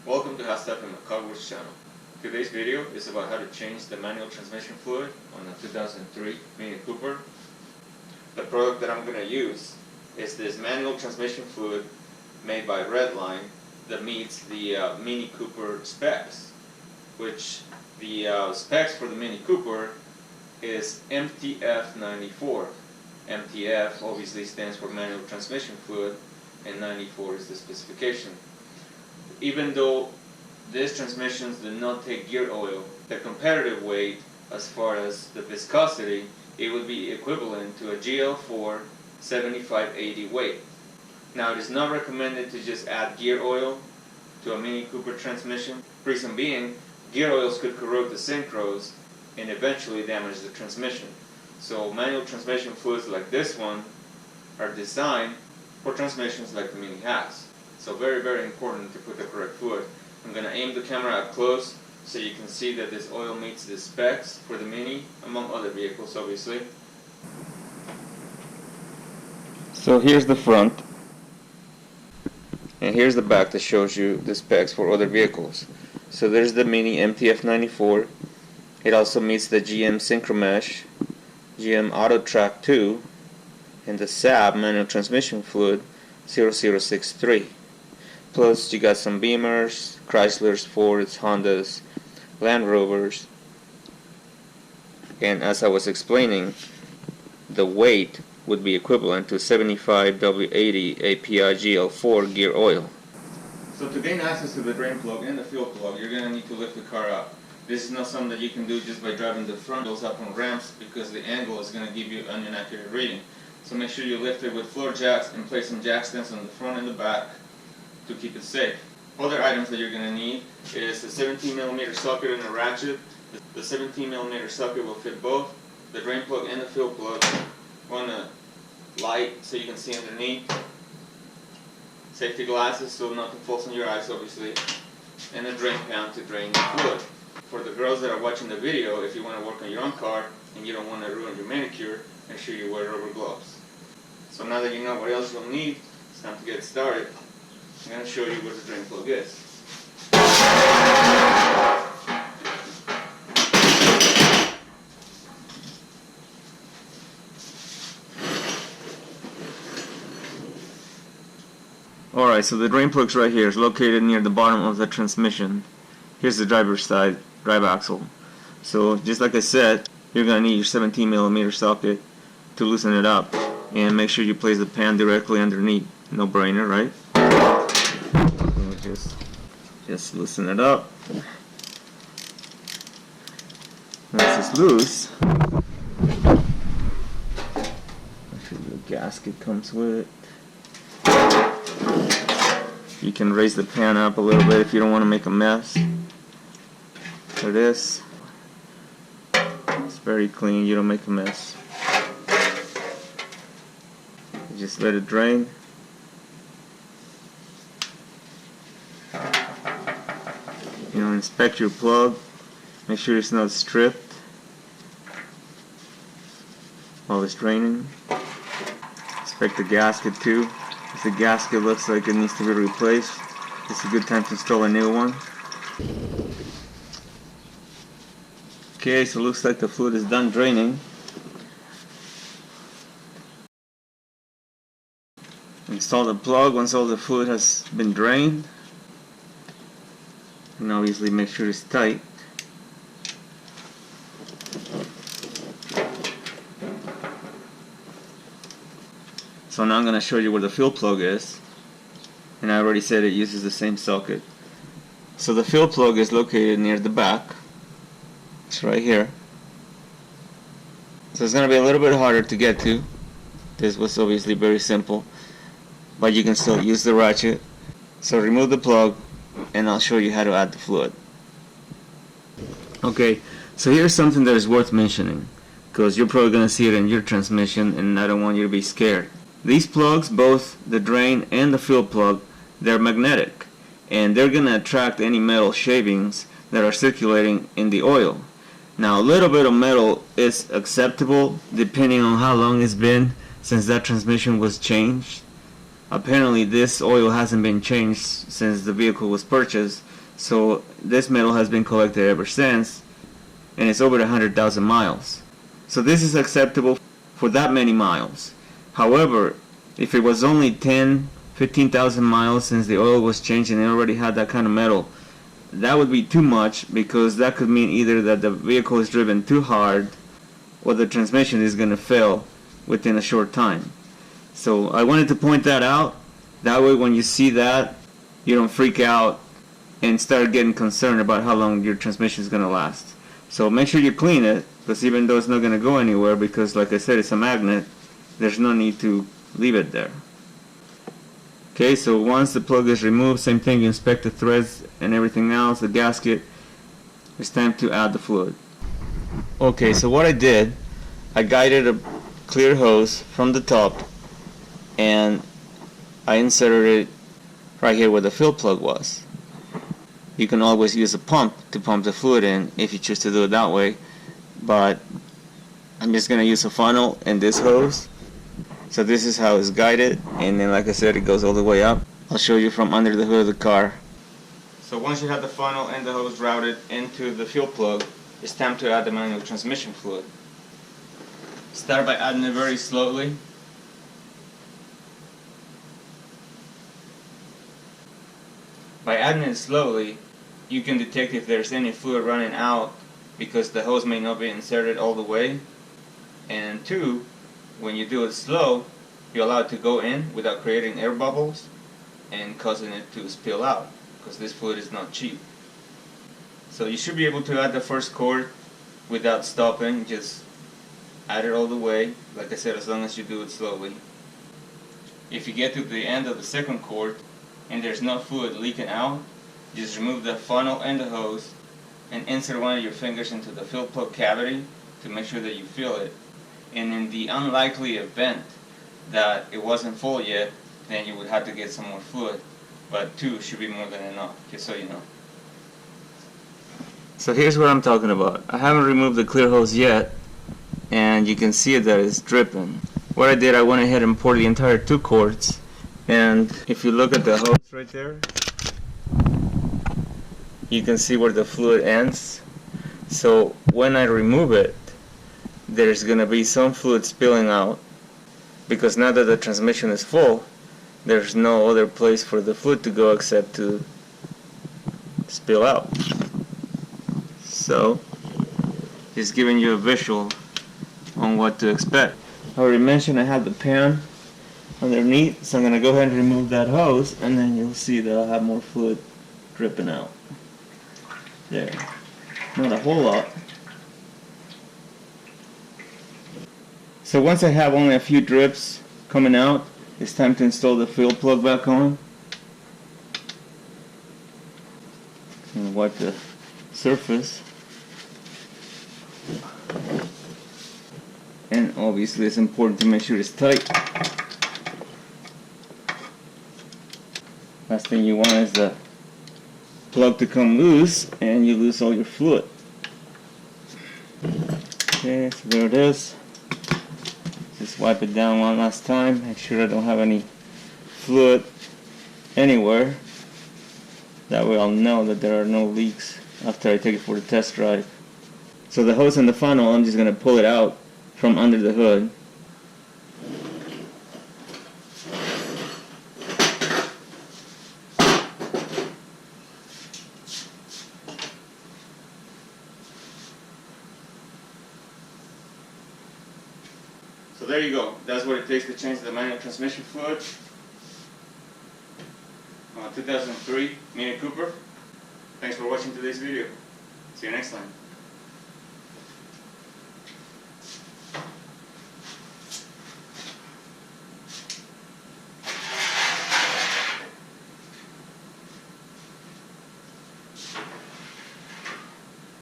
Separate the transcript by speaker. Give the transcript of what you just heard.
Speaker 1: Welcome to Howstuffinmycarworks channel. Today's video is about how to change the manual transmission fluid on a 2003 Mini Cooper. The product that I'm going to use is this manual transmission fluid made by Redline that meets the Mini Cooper specs, which the specs for the Mini Cooper is MTF 94. MTF obviously stands for manual transmission fluid, and 94 is the specification. Even though these transmissions do not take gear oil, the comparative weight as far as the viscosity, it would be equivalent to a GL-4 7580 weight. Now, it is not recommended to just add gear oil to a Mini Cooper transmission. Reason being, gear oils could corrode the Synchros and eventually damage the transmission. So manual transmission fluids like this one are designed for transmissions like the Mini has. So very, very important to put the correct fluid. I'm going to aim the camera up close so you can see that this oil meets the specs for the Mini, among other vehicles obviously. So here's the front, and here's the back that shows you the specs for other vehicles. So there's the Mini MTF 94. It also meets the GM Synchro Mesh, GM Auto Track 2, and the SAB manual transmission fluid 0063. Plus you got some Beamers, Chryslers, Fords, Hondas, Land Rovers, and as I was explaining, the weight would be equivalent to 75W80 API GL-4 gear oil. So to gain access to the drain plug and the fuel plug, you're going to need to lift the car up. This is not something that you can do just by driving the front wheels up on ramps, because the angle is going to give you an inaccurate reading. So make sure you lift it with floor jacks and place some jack stands on the front and the back to keep it safe. Other items that you're going to need is a 17mm socket and a ratchet. The 17mm socket will fit both the drain plug and the fuel plug. Want a light so you can see underneath. Safety glasses so nothing falls on your eyes obviously. And a drain pan to drain the fluid. For the girls that are watching the video, if you want to work on your own car and you don't want to ruin your manicure, make sure you wear rubber gloves. So now that you know what else you'll need, it's time to get started. I'm going to show you where the drain plug is. Alright, so the drain plug's right here. It's located near the bottom of the transmission. Here's the driver's side, drive axle. So just like I said, you're going to need your 17mm socket to loosen it up. And make sure you place the pan directly underneath. No brainer, right? So just loosen it up. Once it's loose, actually the gasket comes with it. You can raise the pan up a little bit if you don't want to make a mess. For this, it's very clean, you don't make a mess. You just let it drain. You know, inspect your plug, make sure it's not stripped while it's draining. Inspect the gasket too. If the gasket looks like it needs to be replaced, it's a good time to install a new one. Okay, so it looks like the fluid is done draining. Install the plug once all the fluid has been drained. And obviously make sure it's tight. So now I'm going to show you where the fuel plug is. And I already said it uses the same socket. So the fuel plug is located near the back. It's right here. So it's going to be a little bit harder to get to. This was obviously very simple, but you can still use the ratchet. So remove the plug and I'll show you how to add the fluid. Okay, so here's something that is worth mentioning, because you're probably going to see it in your transmission and I don't want you to be scared. These plugs, both the drain and the fuel plug, they're magnetic, and they're going to attract any metal shavings that are circulating in the oil. Now a little bit of metal is acceptable depending on how long it's been since that transmission was changed. apparently this oil hasn't been changed since the vehicle was purchased, so this metal has been collected ever since, and it's over 100,000 miles. So this is acceptable for that many miles. However, if it was only 10-15,000 miles since the oil was changed and it already had that kind of metal, that would be too much, because that could mean either that the vehicle is driven too hard or the transmission is going to fail within a short time. So I wanted to point that out. That way when you see that, you don't freak out and start getting concerned about how long your transmission is going to last. So make sure you clean it, because even though it's not going to go anywhere, because like I said, it's a magnet, there's no need to leave it there. Okay, so once the plug is removed, same thing, you inspect the threads and everything else, the gasket. It's time to add the fluid. Okay, so what I did, I guided a clear hose from the top and I inserted it right here where the fill plug was. You can always use a pump to pump the fluid in if you choose to do it that way, but I'm just going to use a funnel and this hose. So this is how it's guided, and then like I said, it goes all the way up. I'll show you from under the hood of the car. So once you have the funnel and the hose routed into the fuel plug, it's time to add the manual transmission fluid. Start by adding it very slowly. By adding it slowly, you can detect if there's any fluid running out, because the hose may not be inserted all the way. And two, when you do it slow, you allow it to go in without creating air bubbles and causing it to spill out, because this fluid is not cheap. So you should be able to add the first quart without stopping. Just add it all the way, like I said, as long as you do it slowly. If you get to the end of the second quart and there's no fluid leaking out, just remove the funnel and the hose and insert one of your fingers into the fill plug cavity to make sure that you fill it. And in the unlikely event that it wasn't full yet, then you would have to get some more fluid. But 2 should be more than enough, just so you know. So here's what I'm talking about. I haven't removed the clear hose yet, and you can see that it's dripping. What I did, I went ahead and poured the entire 2 quarts, and if you look at the hose right there, you can see where the fluid ends. So when I remove it, there's going to be some fluid spilling out, because now that the transmission is full, there's no other place for the fluid to go except to spill out. So, just giving you a visual on what to expect. I already mentioned I have the pan underneath, so I'm going to go ahead and remove that hose, and then you'll see that I'll have more fluid dripping out. There. Not a whole lot. So once I have only a few drips coming out, it's time to install the fill plug back on. I'm going to wipe the surface. And obviously it's important to make sure it's tight. Last thing you want is the plug to come loose and you lose all your fluid. Okay, so there it is. Just wipe it down one last time, make sure I don't have any fluid anywhere. That way I'll know that there are no leaks after I take it for the test drive. So the hose and the funnel, I'm just going to pull it out from under the hood. So there you go. That's what it takes to change the manual transmission fluid. 2003 Mini Cooper. Thanks for watching today's video. See you next time.